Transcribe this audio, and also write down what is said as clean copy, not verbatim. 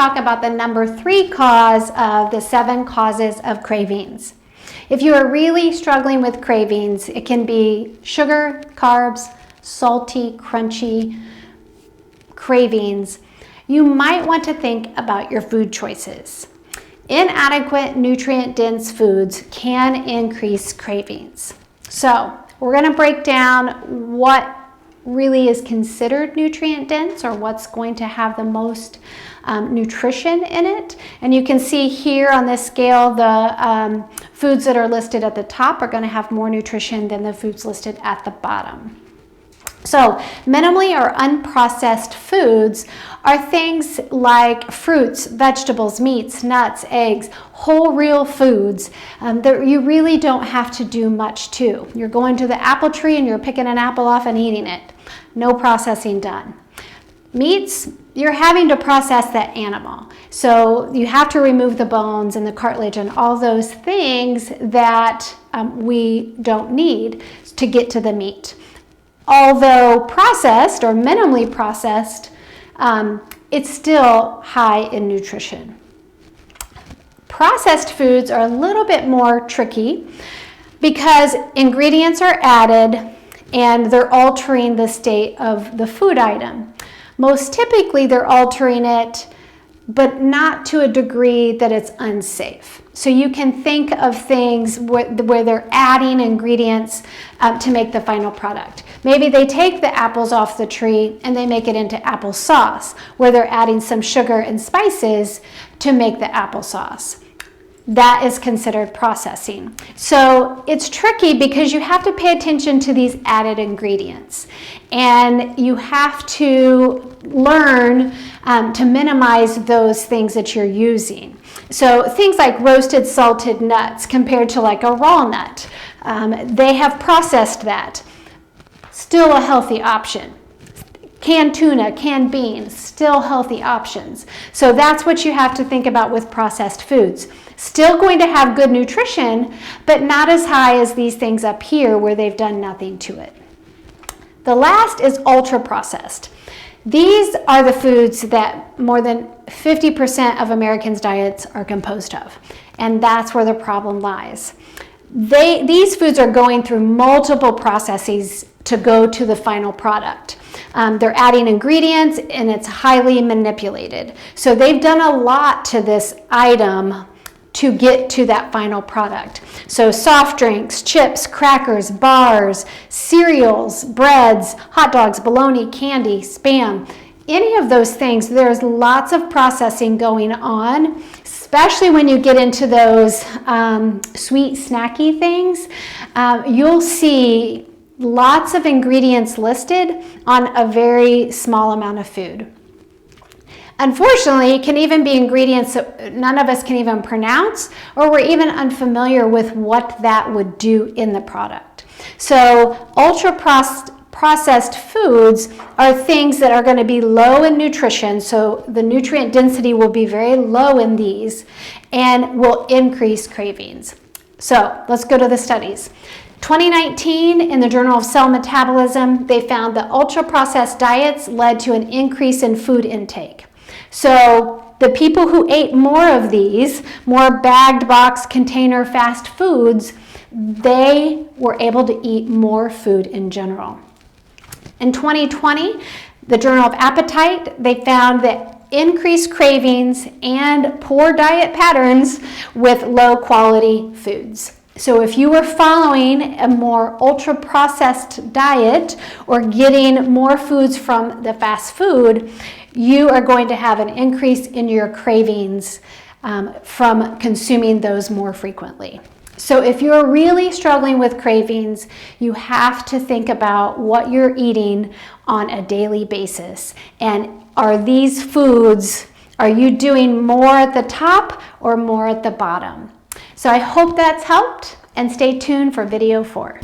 talk about the number 3 cause of the 7 causes of cravings. If you are really struggling with cravings, it can be sugar, carbs, salty, crunchy cravings. You might want to think about your food choices. Inadequate nutrient-dense foods can increase cravings. So we're going to break down what really is considered nutrient-dense, or what's going to have the most nutrition in it. And you can see here on this scale, the foods that are listed at the top are going to have more nutrition than the foods listed at the bottom. So minimally or unprocessed foods are things like fruits, vegetables, meats, nuts, eggs, whole real foods that you really don't have to do much to. You're going to the apple tree and you're picking an apple off and eating it. No processing done. Meats, you're having to process that animal. So you have to remove the bones and the cartilage and all those things that we don't need to get to the meat. Although processed or minimally processed, it's still high in nutrition. Processed foods are a little bit more tricky because ingredients are added and they're altering the state of the food item. Most typically, they're altering it, but not to a degree that it's unsafe. So you can think of things where they're adding ingredients to make the final product. Maybe they take the apples off the tree and they make it into applesauce, where they're adding some sugar and spices to make the applesauce. That is considered processing. So it's tricky because you have to pay attention to these added ingredients, and you have to learn to minimize those things that you're using. So things like roasted salted nuts compared to like a raw nut, they have processed that. Still a healthy option. Canned tuna, canned beans, still healthy options. So that's what you have to think about with processed foods. Still going to have good nutrition, but not as high as these things up here where they've done nothing to it. The last is ultra processed. These are the foods that more than 50% of Americans' diets are composed of, and that's where the problem lies. These foods are going through multiple processes to go to the final product. They're adding ingredients and it's highly manipulated. So they've done a lot to this item to get to that final product. So soft drinks, chips, crackers, bars, cereals, breads, hot dogs, bologna, candy, Spam, any of those things, there's lots of processing going on, especially when you get into those sweet snacky things. You'll see lots of ingredients listed on a very small amount of food. Unfortunately, it can even be ingredients that none of us can even pronounce, or we're even unfamiliar with what that would do in the product. So ultra-processed foods are things that are going to be low in nutrition, so the nutrient density will be very low in these and will increase cravings. So let's go to the studies. 2019, in the Journal of Cell Metabolism, they found that ultra-processed diets led to an increase in food intake. So the people who ate more of these, more bagged box container fast foods, they were able to eat more food in general. In 2020, the Journal of Appetite, they found that increased cravings and poor diet patterns with low quality foods. So if you were following a more ultra-processed diet or getting more foods from the fast food, you are going to have an increase in your cravings from consuming those more frequently. So if you're really struggling with cravings, you have to think about what you're eating on a daily basis. And are these foods, are you doing more at the top or more at the bottom? So I hope that's helped, and stay tuned for video 4.